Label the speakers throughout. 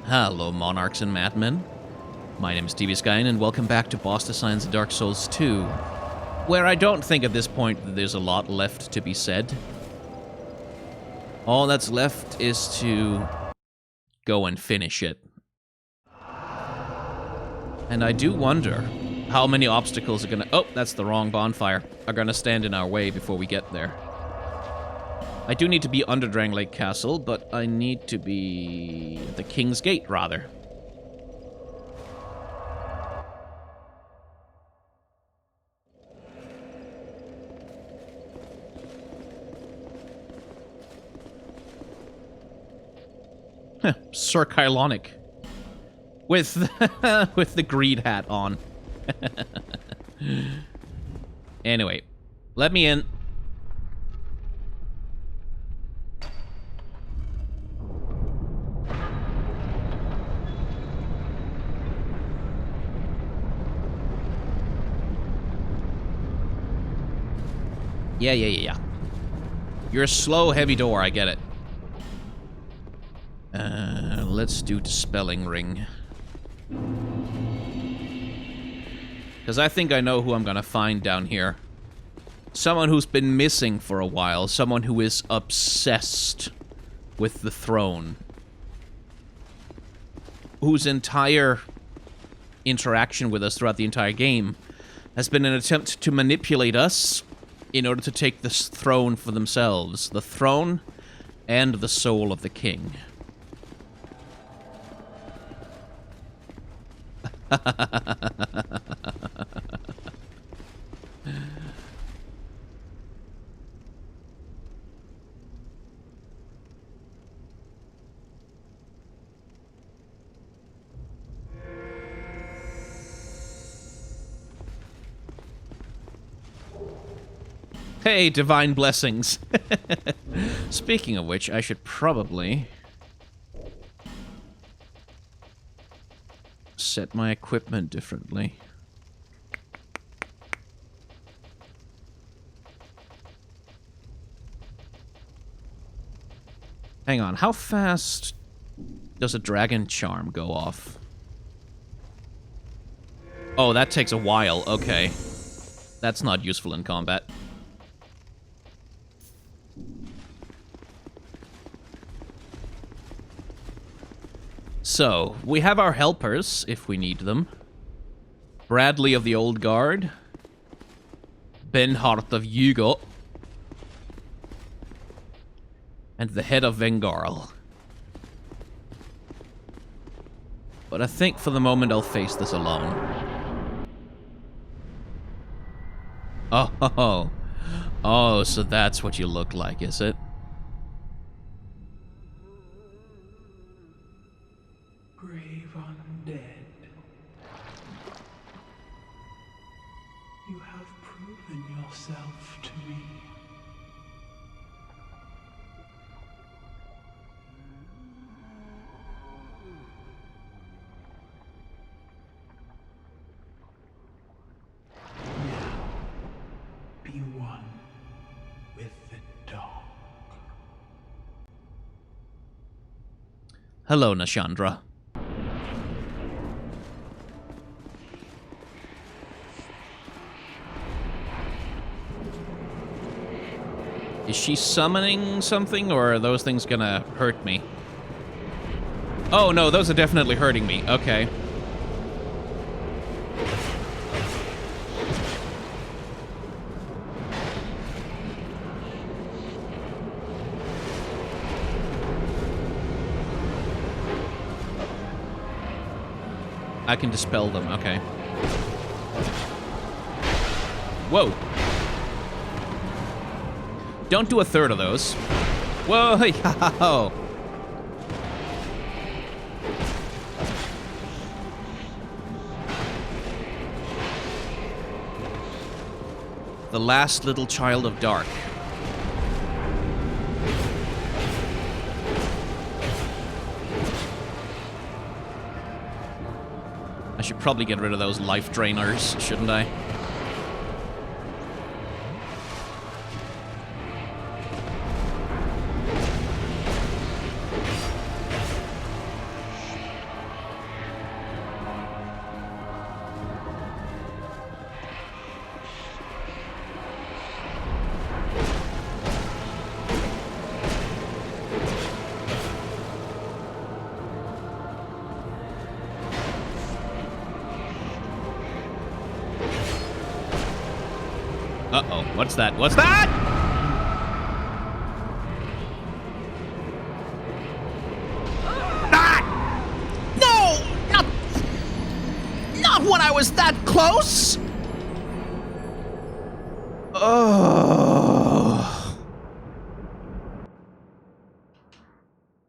Speaker 1: Hello, monarchs and madmen. My name is TV Skyen, and welcome back to Boss Designs Dark Souls 2, where I don't think at this point that there's a lot left to be said. All that's left is to go and finish it. And I do wonder how many obstacles are gonna... Oh, that's the wrong bonfire. Are gonna stand in our way before we get there. I do need to be under Dranglake Castle, but I need to be at the King's Gate, rather. Sir Kylonic. With the greed hat on. Anyway, let me in. Yeah. You're a slow, heavy door, I get it. Let's do Dispelling Ring. Because I think I know who I'm gonna find down here. Someone who's been missing for a while. Someone who is obsessed with the throne. Whose entire interaction with us throughout the entire game has been an attempt to manipulate us in order to take this throne for themselves. The throne and the soul of the king. Hey, divine blessings. Speaking of which, I should probably set my equipment differently. Hang on, how fast does a dragon charm go off? Oh, that takes a while, okay. That's not useful in combat. So, we have our helpers, if we need them. Bradley of the Old Guard. Benhart of Yugot. And the head of Vengarl. But I think for the moment I'll face this alone. Oh, so that's what you look like, is it?
Speaker 2: Brave undead. You have proven yourself to me. Now, be one with the dark.
Speaker 1: Hello, Nashandra. Is she summoning something, or are those things gonna hurt me? Oh, no, those are definitely hurting me. Okay. I can dispel them, okay. Whoa. Don't do a third of those. Whoa, yo. The last little child of dark. I should probably get rid of those life drainers, shouldn't I? What's that? What's that? Ah! No! Not when I was that close! Oh.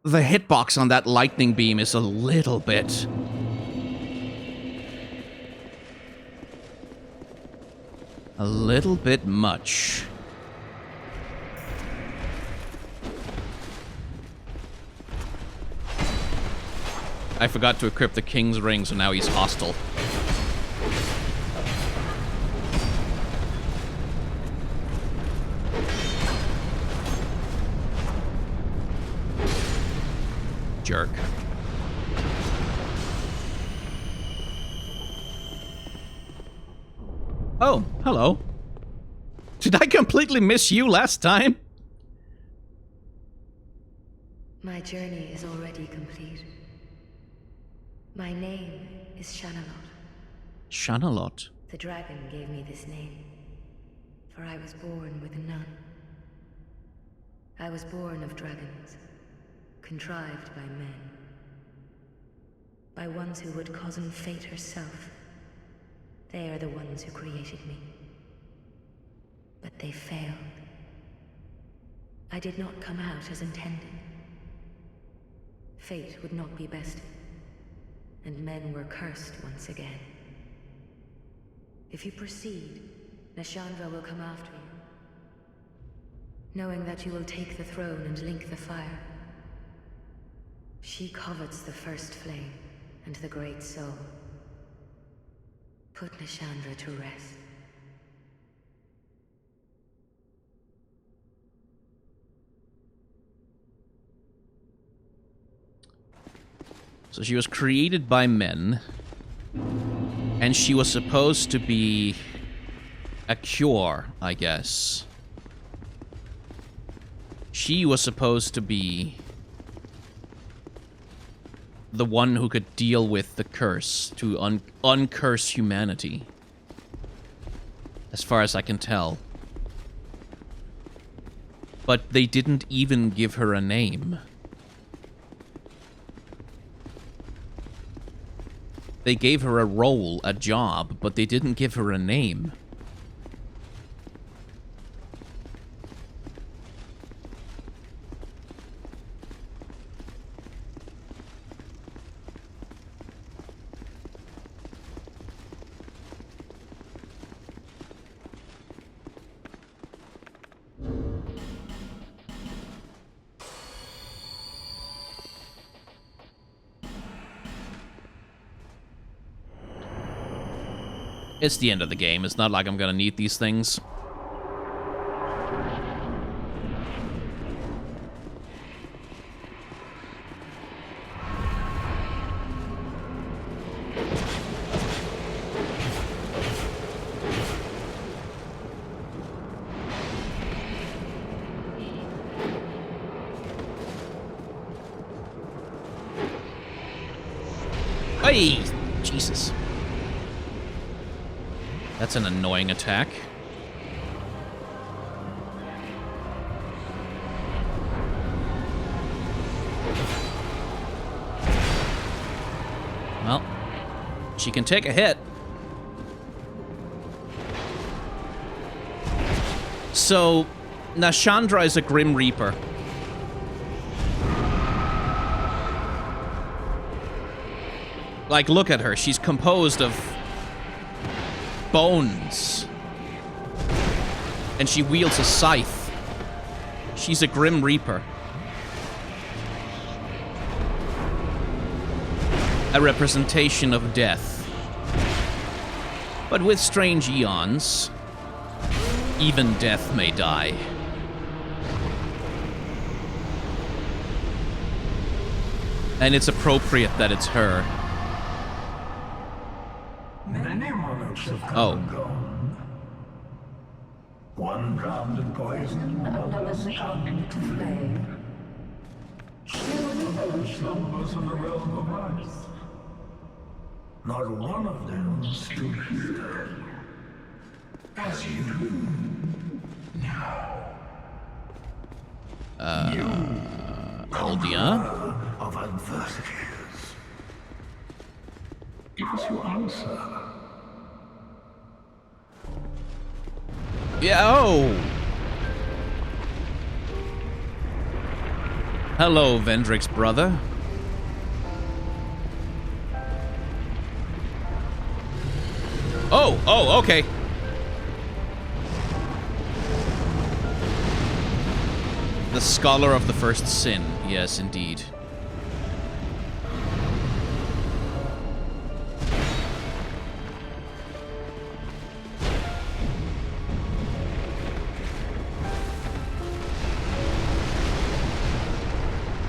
Speaker 1: The hitbox on that lightning beam is a little bit... a little bit much. I forgot to equip the king's ring, so now he's hostile. Jerk. Oh, hello. Did I completely miss you last time?
Speaker 3: My journey is already complete. My name is Shanalot.
Speaker 1: Shanalot.
Speaker 3: The dragon gave me this name, for I was born with none. I was born of dragons, contrived by men. By ones who would cozen fate herself. They are the ones who created me. But they failed. I did not come out as intended. Fate would not be bested, and men were cursed once again. If you proceed, Nashandra will come after you, knowing that you will take the throne and link the fire. She covets the first flame and the great soul. Put Nashandra to rest.
Speaker 1: So she was created by men, and she was supposed to be a cure, I guess. She was supposed to be the one who could deal with the curse, to uncurse humanity. As far as I can tell. But they didn't even give her a name. They gave her a role, a job, but they didn't give her a name. It's the end of the game. It's not like I'm gonna need these things. Hey! Jesus. That's an annoying attack. Well, she can take a hit. So, Nashandra is a Grim Reaper. Like, look at her. She's composed of bones. And she wields a scythe. She's a Grim Reaper. A representation of death. But with strange eons, even death may die. And it's appropriate that it's her.
Speaker 2: Many monarchs have come
Speaker 1: Oh.
Speaker 2: and gone. One drowned in poison, another succumbed to flame. Still another slumbers in the realm of ice. Not one of them stood here as you do.
Speaker 1: Aldia?
Speaker 2: Of adversities. Give us your answer.
Speaker 1: Yeah, oh! Hello, Vendrick's brother. Oh, okay. The Scholar of the First Sin. Yes, indeed.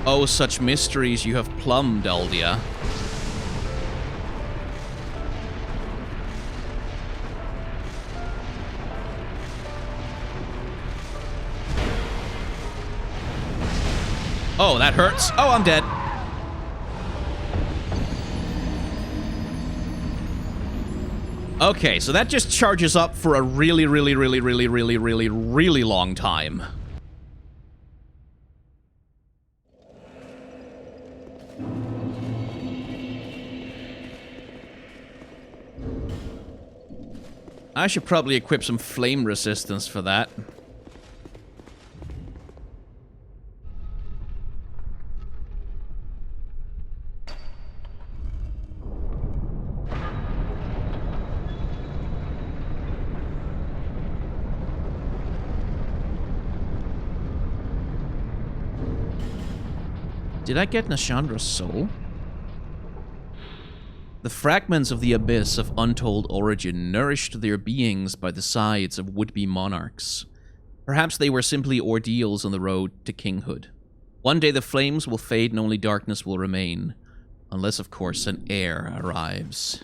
Speaker 1: Oh, such mysteries you have plumbed, Aldia. Oh, that hurts. Oh, I'm dead. Okay, so that just charges up for a really long time. I should probably equip some flame resistance for that. Did I get Nashandra's soul? The fragments of the abyss of untold origin nourished their beings by the sides of would-be monarchs. Perhaps they were simply ordeals on the road to kinghood. One day the flames will fade and only darkness will remain. Unless, of course, an heir arrives.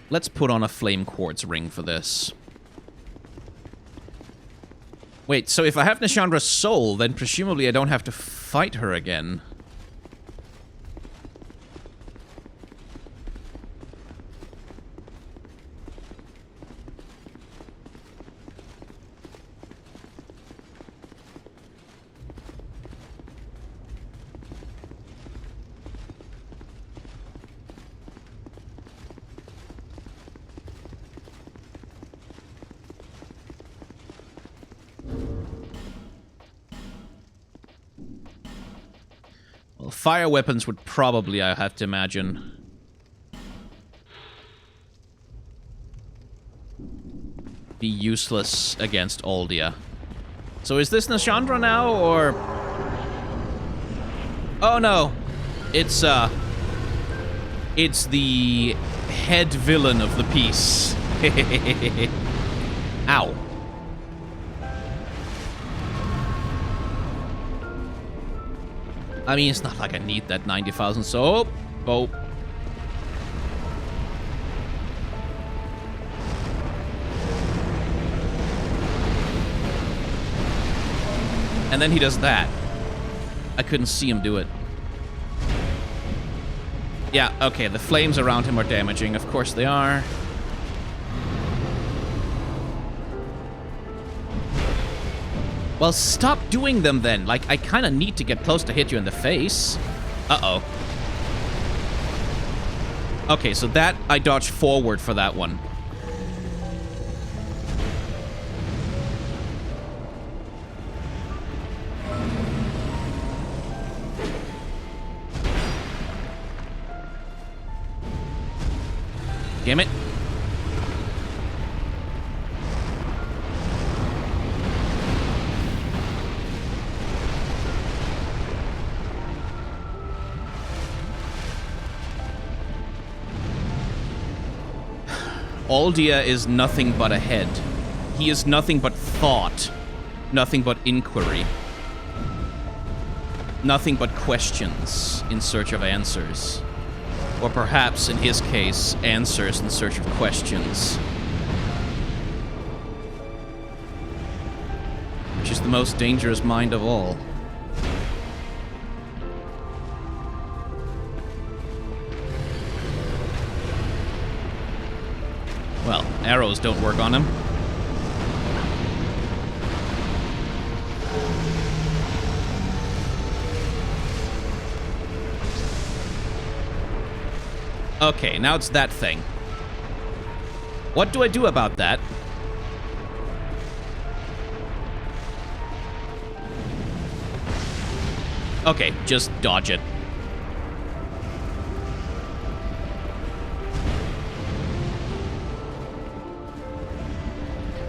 Speaker 1: Let's put on a flame quartz ring for this. Wait, so if I have Nashandra's soul, then presumably I don't have to fight her again. Well, fire weapons would probably, I have to imagine, be useless against Aldia. So is this Nashandra now, or... Oh no, it's the head villain of the piece. Ow. I mean, it's not like I need that 90,000, so... Oh. And then he does that. I couldn't see him do it. Yeah, okay, the flames around him are damaging. Of course they are. Well, stop doing them then. Like, I kind of need to get close to hit you in the face. Uh-oh. Okay, so that, I dodged forward for that one. Damn it. Aldia is nothing but a head. He is nothing but thought. Nothing but inquiry. Nothing but questions in search of answers. Or perhaps, in his case, answers in search of questions. Which is the most dangerous mind of all. Well, arrows don't work on him. Okay, now it's that thing. What do I do about that? Okay, just dodge it.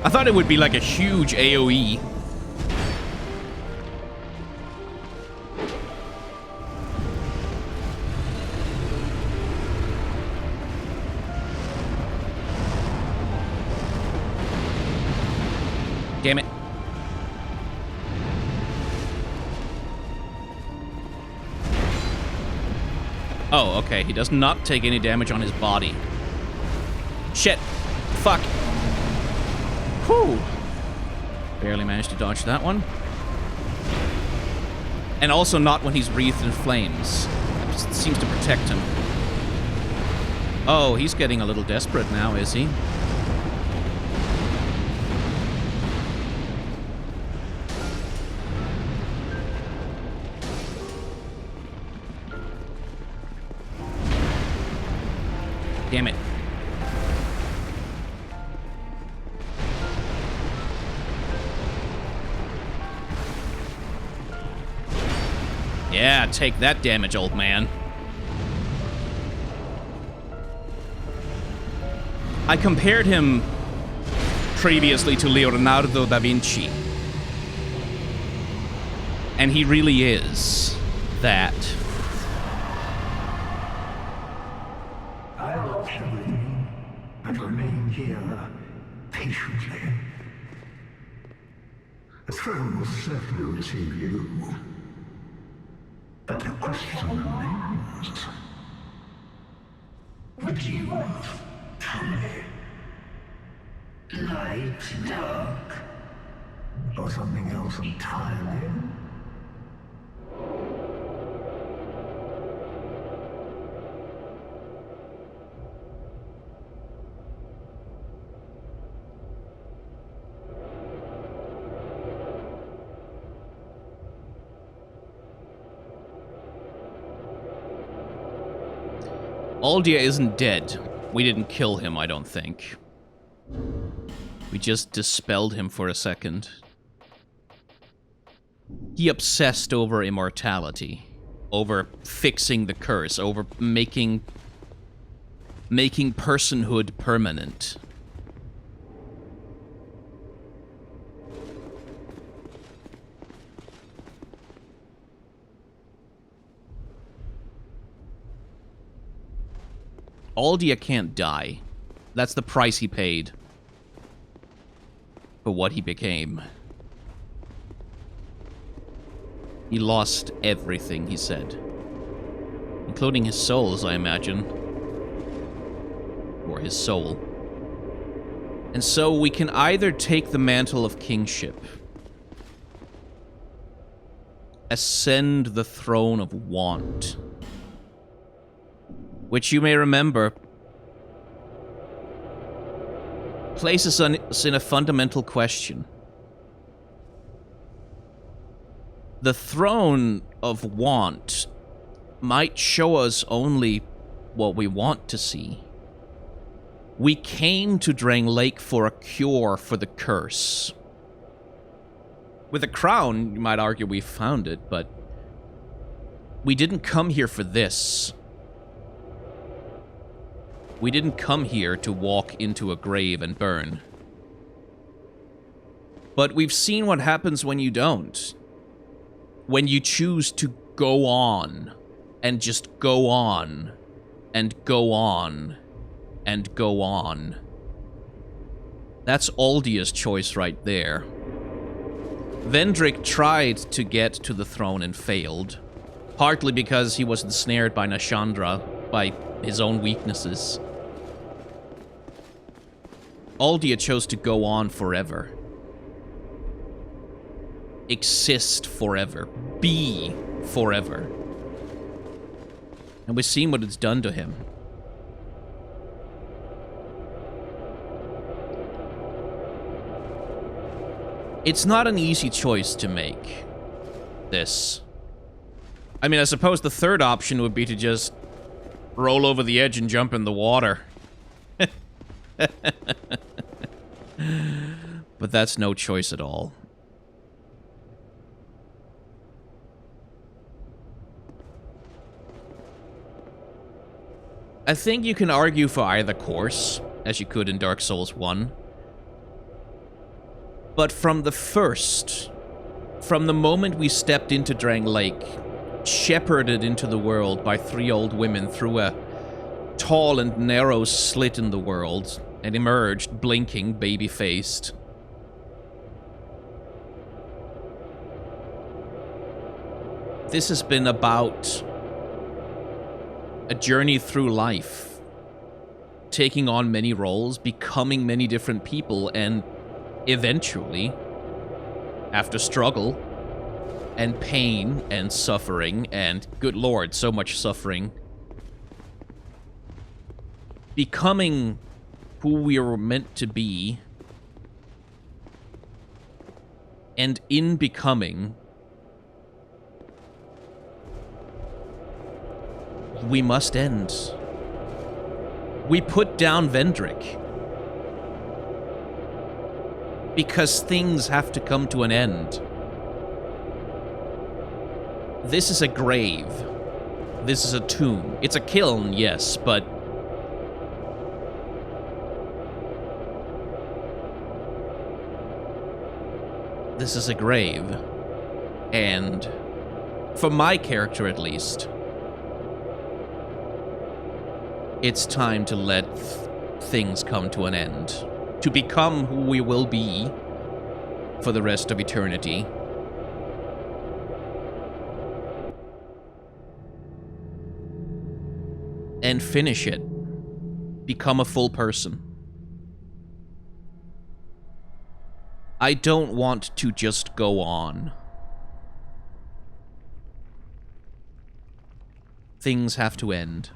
Speaker 1: I thought it would be like a huge AoE. Damn it. Oh, okay. He does not take any damage on his body. Shit. Fuck. Whew. Barely managed to dodge that one. And also not when he's wreathed in flames. That just seems to protect him. Oh, he's getting a little desperate now, is he? Damn it. Yeah, take that damage, old man. I compared him previously to Leonardo da Vinci. And he really is that.
Speaker 2: I'll watch everything and remain here patiently. The throne will certainly receive you. But the question remains. What do you want? Tell me. Light, dark, or something else entirely?
Speaker 1: Aldia isn't dead. We didn't kill him, I don't think. We just dispelled him for a second. He obsessed over immortality. Over fixing the curse. Over making personhood permanent. Aldia can't die. That's the price he paid for what he became. He lost everything, he said. Including his souls, I imagine. Or his soul. And so we can either take the mantle of kingship, ascend the throne of want, which you may remember places us in a fundamental question. The throne of want might show us only what we want to see. We came to Drang Lake for a cure for the curse. With a crown, you might argue we found it, but we didn't come here for this. We didn't come here to walk into a grave and burn. But we've seen what happens when you don't. When you choose to go on, and just go on, and go on, and go on. That's Aldia's choice right there. Vendrick tried to get to the throne and failed, partly because he was ensnared by Nashandra, by his own weaknesses. Aldia chose to go on forever. Exist forever. Be forever. And we've seen what it's done to him. It's not an easy choice to make, this. I mean, I suppose the third option would be to just roll over the edge and jump in the water. But that's no choice at all. I think you can argue for either course, as you could in Dark Souls 1. But from the moment we stepped into Drang Lake, shepherded into the world by 3 old women through a tall and narrow slit in the world, and emerged, blinking, baby-faced. This has been about a journey through life, taking on many roles, becoming many different people, and eventually, after struggle and pain and suffering, and good lord, so much suffering, becoming who we are meant to be, and in becoming, we must end. We put down Vendrick. Because things have to come to an end. This is a grave. This is a tomb. It's a kiln, yes, but this is a grave. And for my character at least, it's time to let things come to an end. To become who we will be for the rest of eternity. And finish it. Become a full person. I don't want to just go on. Things have to end.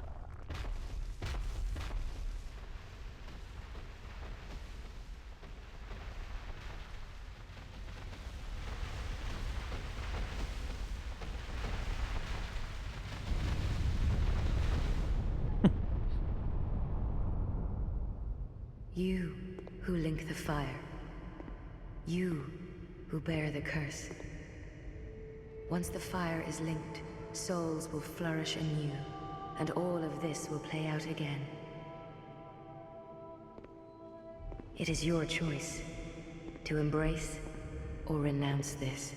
Speaker 3: You who link the fire. You who bear the curse. Once the fire is linked, souls will flourish anew, and all of this will play out again. It is your choice to embrace or renounce this.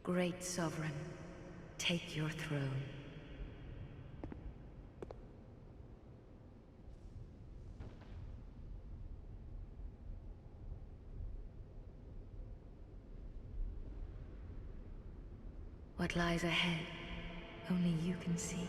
Speaker 3: Great Sovereign, take your throne. What lies ahead, only you can see.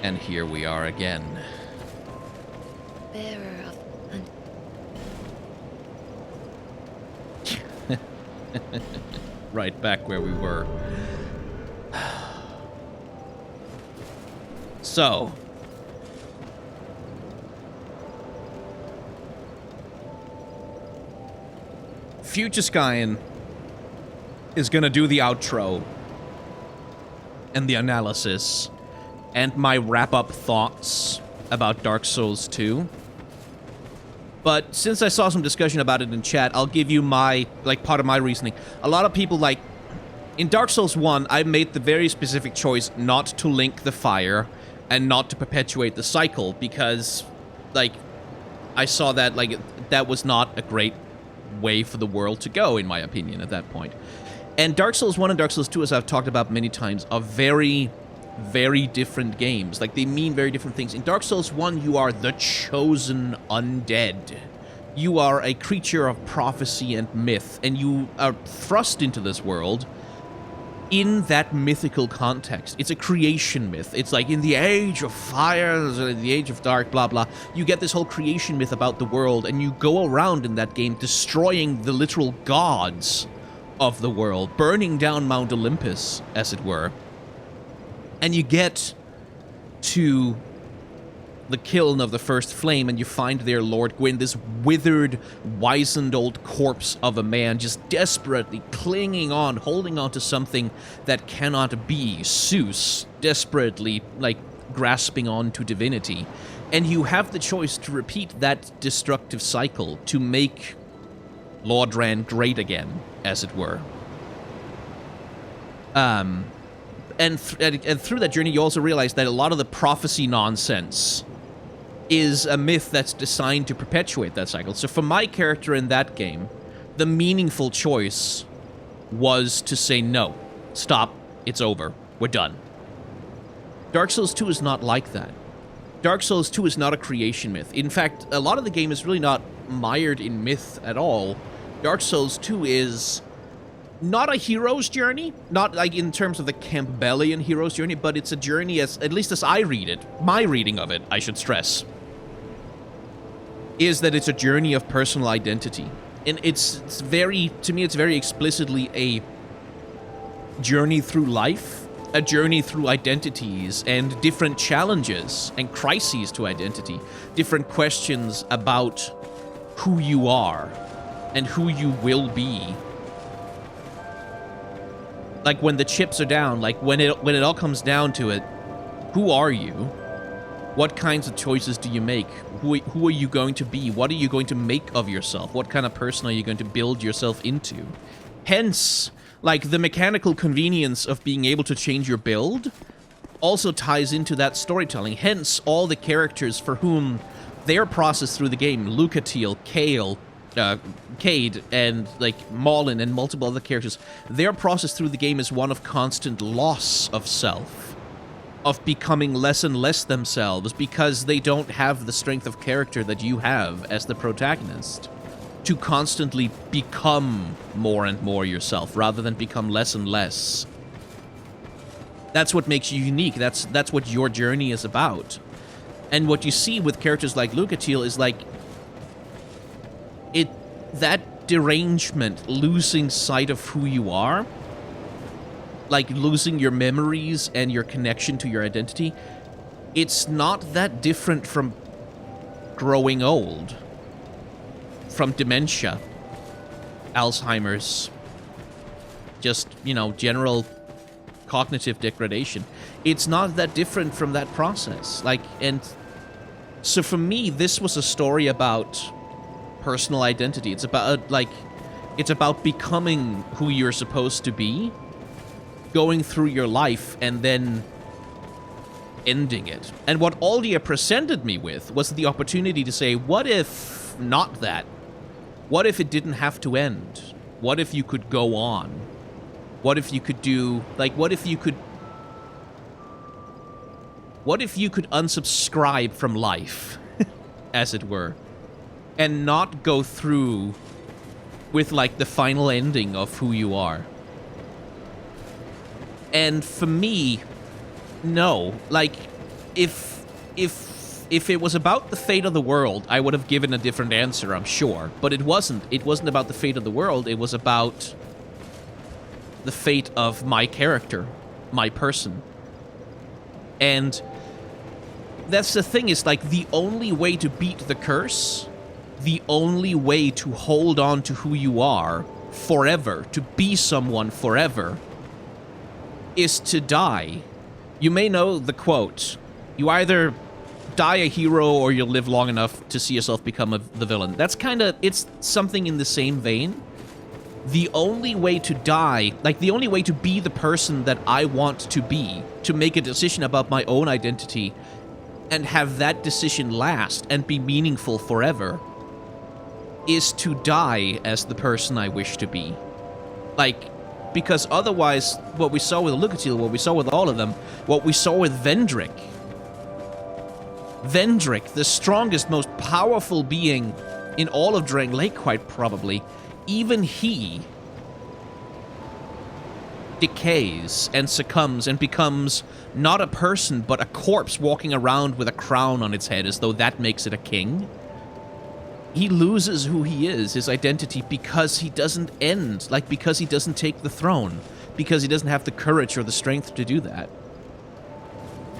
Speaker 1: And here we are again.
Speaker 3: Bearer of
Speaker 1: Right back where we were. So. Future Skyen is gonna do the outro and the analysis and my wrap-up thoughts about Dark Souls 2. But since I saw some discussion about it in chat, I'll give you my, part of my reasoning. A lot of people, in Dark Souls 1, I made the very specific choice not to link the fire and not to perpetuate the cycle because, I saw that, that was not a great way for the world to go, in my opinion, at that point. And Dark Souls 1 and Dark Souls 2, as I've talked about many times, are very, very different games. They mean very different things. In Dark Souls 1, you are the chosen undead. You are a creature of prophecy and myth, and you are thrust into this world in that mythical context. It's a creation myth. It's like in the age of fire, in the age of dark, blah, blah. You get this whole creation myth about the world, and you go around in that game destroying the literal gods of the world, burning down Mount Olympus, as it were. And you get to the kiln of the first flame, and you find there Lord Gwyn, this withered, wizened old corpse of a man, just desperately clinging on, holding on to something that cannot be. Zeus, desperately, grasping on to divinity. And you have the choice to repeat that destructive cycle, to make Lordran great again, as it were. And through that journey, you also realize that a lot of the prophecy nonsense is a myth that's designed to perpetuate that cycle. So for my character in that game, the meaningful choice was to say, no, stop, it's over, we're done. Dark Souls 2 is not like that. Dark Souls 2 is not a creation myth. In fact, a lot of the game is really not mired in myth at all. Dark Souls 2 is not a hero's journey, not in terms of the Campbellian hero's journey, but it's a journey, at least as I read it, my reading of it, I should stress, is that it's a journey of personal identity. And it's very, to me, it's very explicitly a journey through life, a journey through identities and different challenges and crises to identity, different questions about who you are and who you will be. When the chips are down, when it all comes down to it, who are you? What kinds of choices do you make? Who are you going to be? What are you going to make of yourself? What kind of person are you going to build yourself into? Hence, the mechanical convenience of being able to change your build also ties into that storytelling. Hence, all the characters for whom their process through the game, Lucatiel, Kale, Cade, and Maulin and multiple other characters, their process through the game is one of constant loss of self, of becoming less and less themselves because they don't have the strength of character that you have as the protagonist to constantly become more and more yourself rather than become less and less. That's what makes you unique. That's what your journey is about. And what you see with characters like Lucatiel is that derangement, losing sight of who you are, losing your memories and your connection to your identity, it's not that different from growing old, from dementia, Alzheimer's, just, general cognitive degradation. It's not that different from that process. And so for me, this was a story about personal identity. It's about becoming who you're supposed to be, going through your life, and then ending it. And what Aldia presented me with was the opportunity to say, what if not that? What if it didn't have to end? What if you could go on? What if you could do, what if you could unsubscribe from life, as it were, and not go through with, the final ending of who you are? And for me, no. Like, if it was about the fate of the world, I would have given a different answer, I'm sure. But it wasn't. It wasn't about the fate of the world. It was about the fate of my character, my person. And that's the thing, is like the only way to beat the curse, the only way to hold on to who you are forever, to be someone forever, is to die. You may know the quote, you either die a hero or you'll live long enough to see yourself become the villain. That's kind of, it's something in the same vein. The only way to die, like the only way to be the person that I want to be, to make a decision about my own identity and have that decision last and be meaningful forever, is to die as the person I wish to be. Like, because otherwise, what we saw with Lucatil, what we saw with all of them, what we saw with Vendrick, the strongest, most powerful being in all of Drangleic, quite probably, even he decays and succumbs and becomes not a person, but a corpse walking around with a crown on its head, as though that makes it a king. He loses who he is, his identity, because he doesn't end, like because he doesn't take the throne, because he doesn't have the courage or the strength to do that.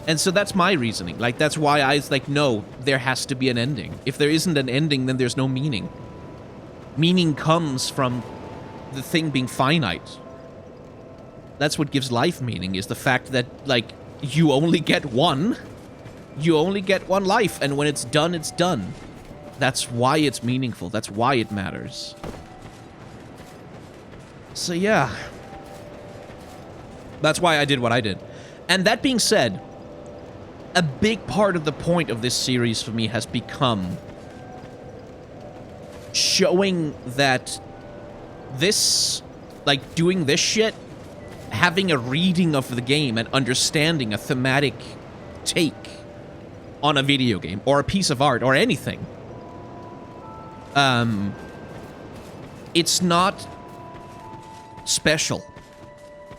Speaker 1: And so that's my reasoning. Like, that's why I was like, no, there has to be an ending. If there isn't an ending, then there's no meaning. Meaning comes from the thing being finite. That's what gives life meaning, is the fact that, like, you only get one. You only get one life, and when it's done, it's done. That's why it's meaningful. That's why it matters. So, yeah. That's why I did what I did. And that being said, a big part of the point of this series for me has become showing that this, like, doing this shit, having a reading of the game and understanding a thematic take on a video game or a piece of art or anything, it's not special.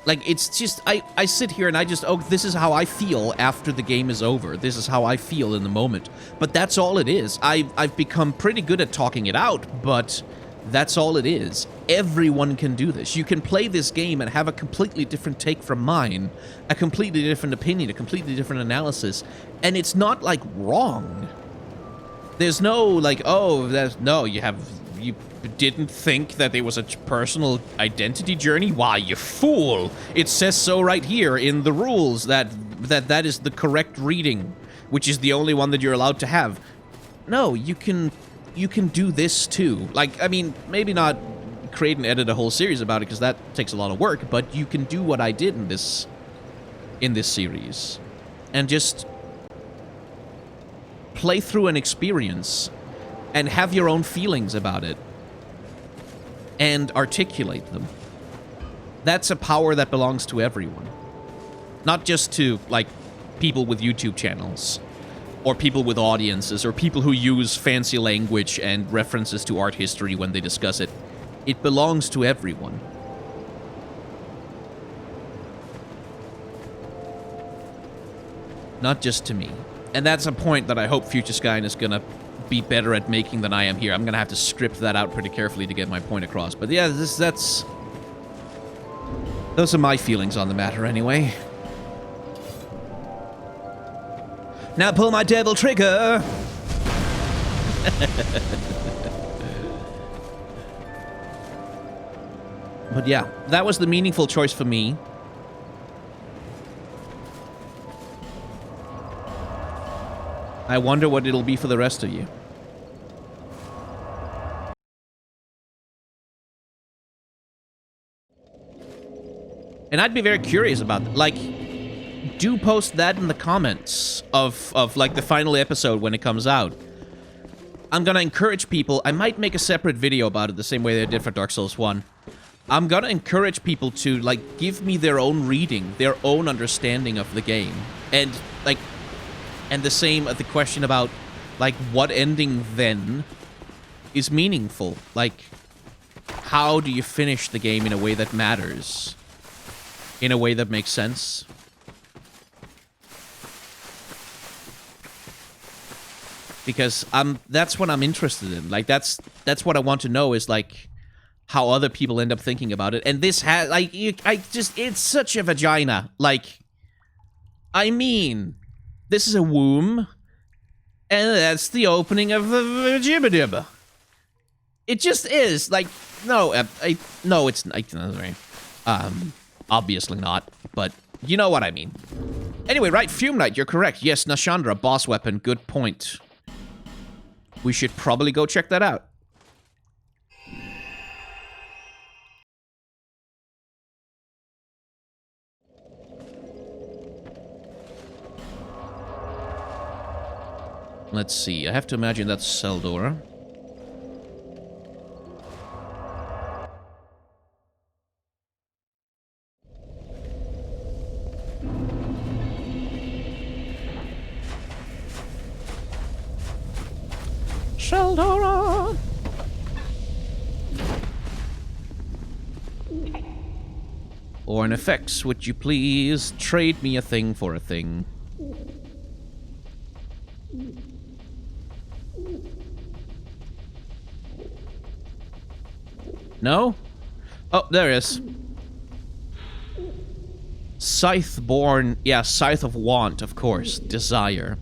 Speaker 1: Like, it's just, I sit here and I just, oh, this is how I feel after the game is over. This is how I feel in the moment. But that's all it is. I've become pretty good at talking it out, but that's all it is. Everyone can do this. You can play this game and have a completely different take from mine, a completely different opinion, a completely different analysis, and it's not, like, wrong. There's no, like, oh, no, you didn't think that there was a personal identity journey? Why, you fool! It says so right here in the rules that is the correct reading, which is the only one that you're allowed to have. No, you can do this too. Like, I mean, maybe not create and edit a whole series about it, because that takes a lot of work, but you can do what I did in this series. And just play through an experience and have your own feelings about it and articulate them. That's a power that belongs to everyone. Not just to, like, people with YouTube channels, or people with audiences, or people who use fancy language and references to art history when they discuss it. It belongs to everyone. Not just to me. And that's a point that I hope Future Skyne is gonna be better at making than I am here. I'm gonna have to script that out pretty carefully to get my point across. But yeah, those are my feelings on the matter anyway. Now pull my devil trigger! But yeah, that was the meaningful choice for me. I wonder what it'll be for the rest of you. And I'd be very curious about that. Like, do post that in the comments of like, the final episode when it comes out. I'm gonna encourage people. I might make a separate video about it the same way they did for Dark Souls 1. I'm gonna encourage people to, like, give me their own reading, their own understanding of the game. And, like, and the same, the question about, like, what ending then is meaningful. Like, how do you finish the game in a way that matters? in a way that makes sense. Because that's what I'm interested in. Like, that's what I want to know, is like how other people end up thinking about it. And this has, like, it's such a vagina. Like, I mean, this is a womb, and that's the opening of the vajibadib. It just is. Like, no, no, it's not. Obviously not, but you know what I mean. Anyway, right, Fume Knight, you're correct. Yes, Nashandra, boss weapon, good point. We should probably go check that out. Let's see, I have to imagine that's Seldora. Sheldora! Or an effects, would you please trade me a thing for a thing? No? Oh, there is. Scytheborn. Yeah, Scythe of Want, of course. Desire.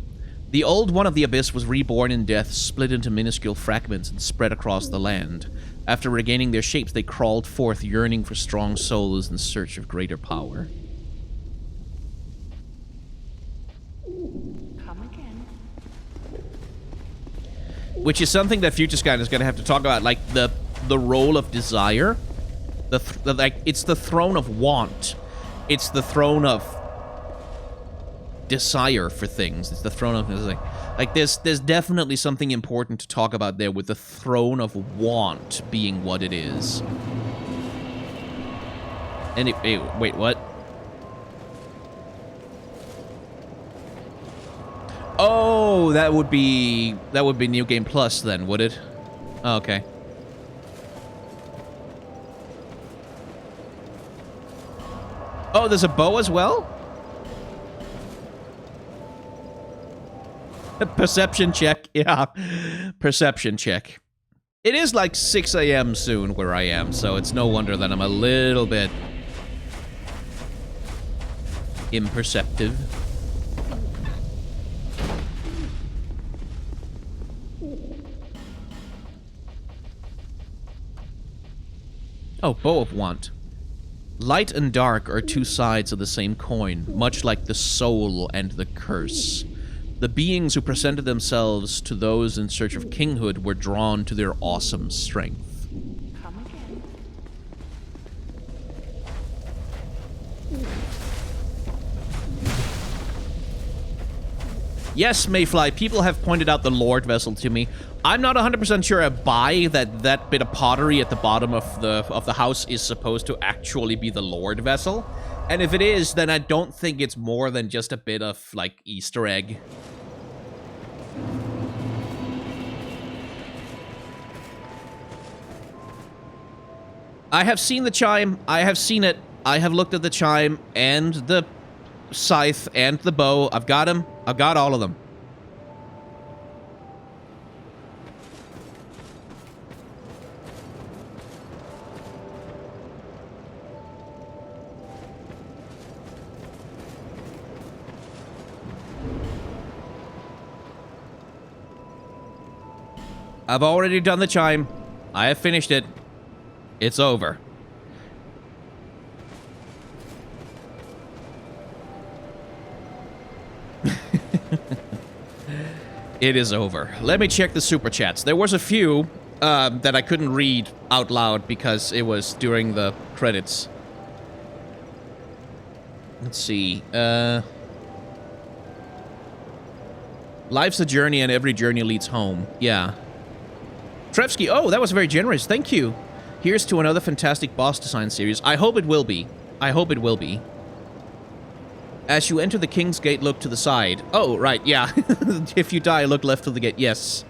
Speaker 1: The old one of the Abyss was reborn in death, split into minuscule fragments, and spread across the land. After regaining their shapes, they crawled forth, yearning for strong souls in search of greater power.
Speaker 3: Come again.
Speaker 1: Which is something that Future Scan is going to have to talk about, like the role of desire. Like, it's the throne of want. It's the throne of desire for things. It's the throne of, like there's definitely something important to talk about there, with the throne of want being what it is. And wait, what? Oh, that would be New Game Plus then, would it? Oh, okay. Oh, there's a bow as well? Perception check, yeah. Perception check. It is like 6 a.m. soon where I am, so it's no wonder that I'm a little bit imperceptive. Oh, Bow of Want. Light and dark are two sides of the same coin, much like the soul and the curse. The beings who presented themselves to those in search of kinghood were drawn to their awesome strength.
Speaker 3: Come again.
Speaker 1: Yes, Mayfly, people have pointed out the Lord Vessel to me. I'm not 100% sure I buy that bit of pottery at the bottom of the house is supposed to actually be the Lord Vessel. And if it is, then I don't think it's more than just a bit of, like, Easter egg. I have seen the chime. I have seen it. I have looked at the chime and the scythe and the bow. I've got them. I've got all of them. I've already done the chime. I have finished it. It's over. It is over. Let me check the super chats. There was a few that I couldn't read out loud because it was during the credits. Let's see. Life's a journey and every journey leads home. Yeah. Trevsky, oh, that was very generous. Thank you. Here's to another fantastic boss design series. I hope it will be. I hope it will be. As you enter the King's Gate, look to the side. Oh, right, yeah. If you die, look left to the gate. Yes.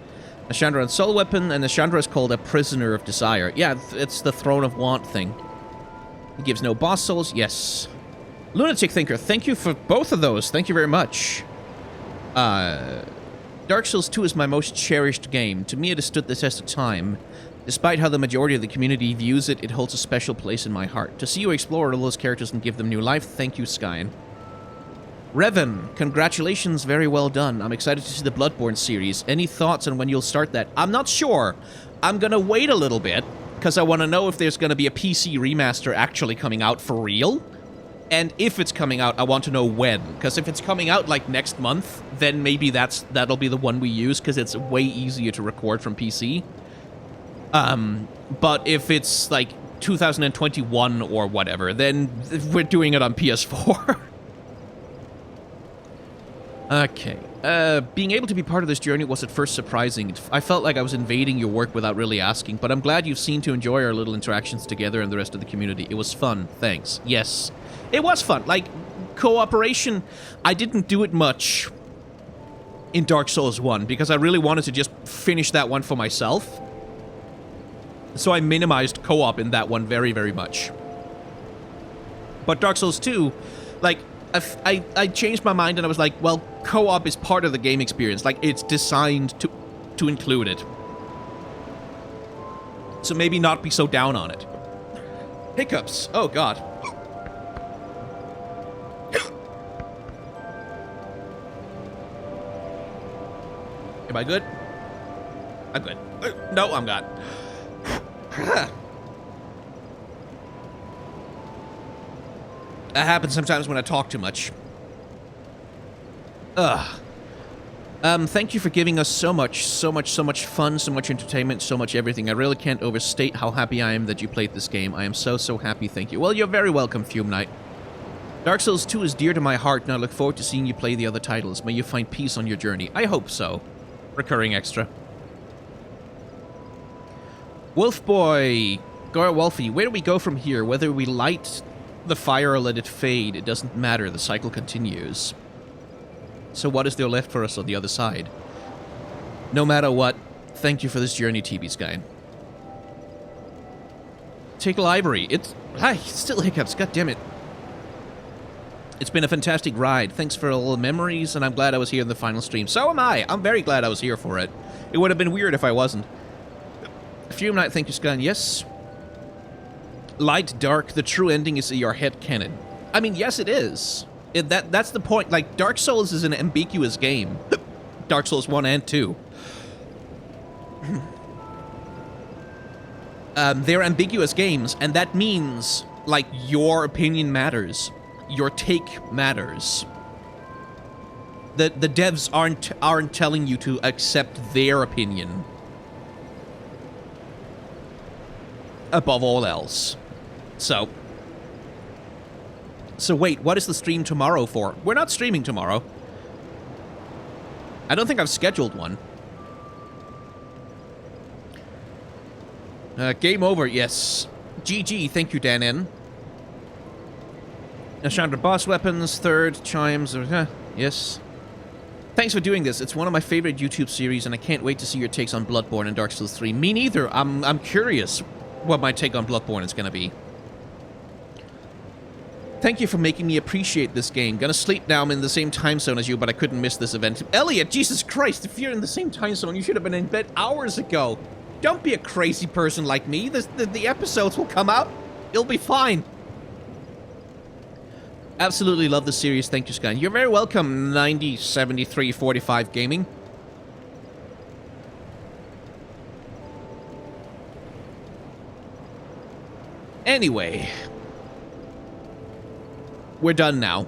Speaker 1: Nashandra and Soul Weapon, and Nashandra is called a Prisoner of Desire. Yeah, it's the Throne of Want thing. He gives no boss souls. Yes. Lunatic Thinker, thank you for both of those. Thank you very much. Dark Souls 2 is my most cherished game. To me, it has stood the test of time. Despite how the majority of the community views it, it holds a special place in my heart. To see you explore all those characters and give them new life, thank you, Skyen. Revan, congratulations, very well done. I'm excited to see the Bloodborne series. Any thoughts on when you'll start that? I'm not sure. I'm gonna wait a little bit, because I want to know if there's gonna be a PC remaster actually coming out for real. And if it's coming out, I want to know when. Because if it's coming out, like, next month, then maybe that'll be the one we use, because it's way easier to record from PC. But if it's, like, 2021 or whatever, then we're doing it on PS4. Okay. Being able to be part of this journey was at first surprising. I felt like I was invading your work without really asking, but I'm glad you've seemed to enjoy our little interactions together and the rest of the community. It was fun. Thanks. Yes. It was fun. Like, cooperation, I didn't do it much in Dark Souls 1 because I really wanted to just finish that one for myself. So I minimized co-op in that one very, very much. But Dark Souls 2, like, I changed my mind and I was like, well, co-op is part of the game experience. Like, it's designed to include it. So maybe not be so down on it. Hiccups. Oh, God. Am I good? I'm good. No, I'm not. That happens sometimes when I talk too much. Ugh. Thank you for giving us so much fun, so much entertainment, so much everything. I really can't overstate how happy I am that you played this game. I am so happy, thank you. Well, you're very welcome, Fume Knight. Dark Souls 2 is dear to my heart, and I look forward to seeing you play the other titles. May you find peace on your journey. I hope so. Recurring extra. Wolfboy! Gora Wolfie, where do we go from here? Whether we light the fire or let it fade, it doesn't matter. The cycle continues. So what is there left for us on the other side? No matter what, thank you for this journey, TB Sky. Tickle Ivory. It's... Hi, still hiccups, god damn it. It's been a fantastic ride. Thanks for all the memories, and I'm glad I was here in the final stream. So am I. I'm very glad I was here for it. It would have been weird if I wasn't. Fume Knight, thank you, Sky. Yes. Light, dark, the true ending is your head canon. I mean, yes, it is. That's the point. Like, Dark Souls is an ambiguous game. Dark Souls 1 and 2. They're ambiguous games, and that means, like, your opinion matters. Your take matters. The devs aren't telling you to accept their opinion above all else. So wait, what is the stream tomorrow for? We're not streaming tomorrow. I don't think I've scheduled one. Game over, yes. GG, thank you, Dan N. Nashandra boss weapons, third, chimes, yes. Thanks for doing this. It's one of my favorite YouTube series, and I can't wait to see your takes on Bloodborne and Dark Souls 3. Me neither. I'm curious what my take on Bloodborne is gonna be. Thank you for making me appreciate this game. Gonna sleep now. I'm in the same time zone as you, but I couldn't miss this event. Elliot, Jesus Christ, if you're in the same time zone, you should have been in bed hours ago. Don't be a crazy person like me. The episodes will come out. You'll be fine. Absolutely love the series. Thank you, Sky. You're very welcome, 907345 Gaming. Anyway. We're done now.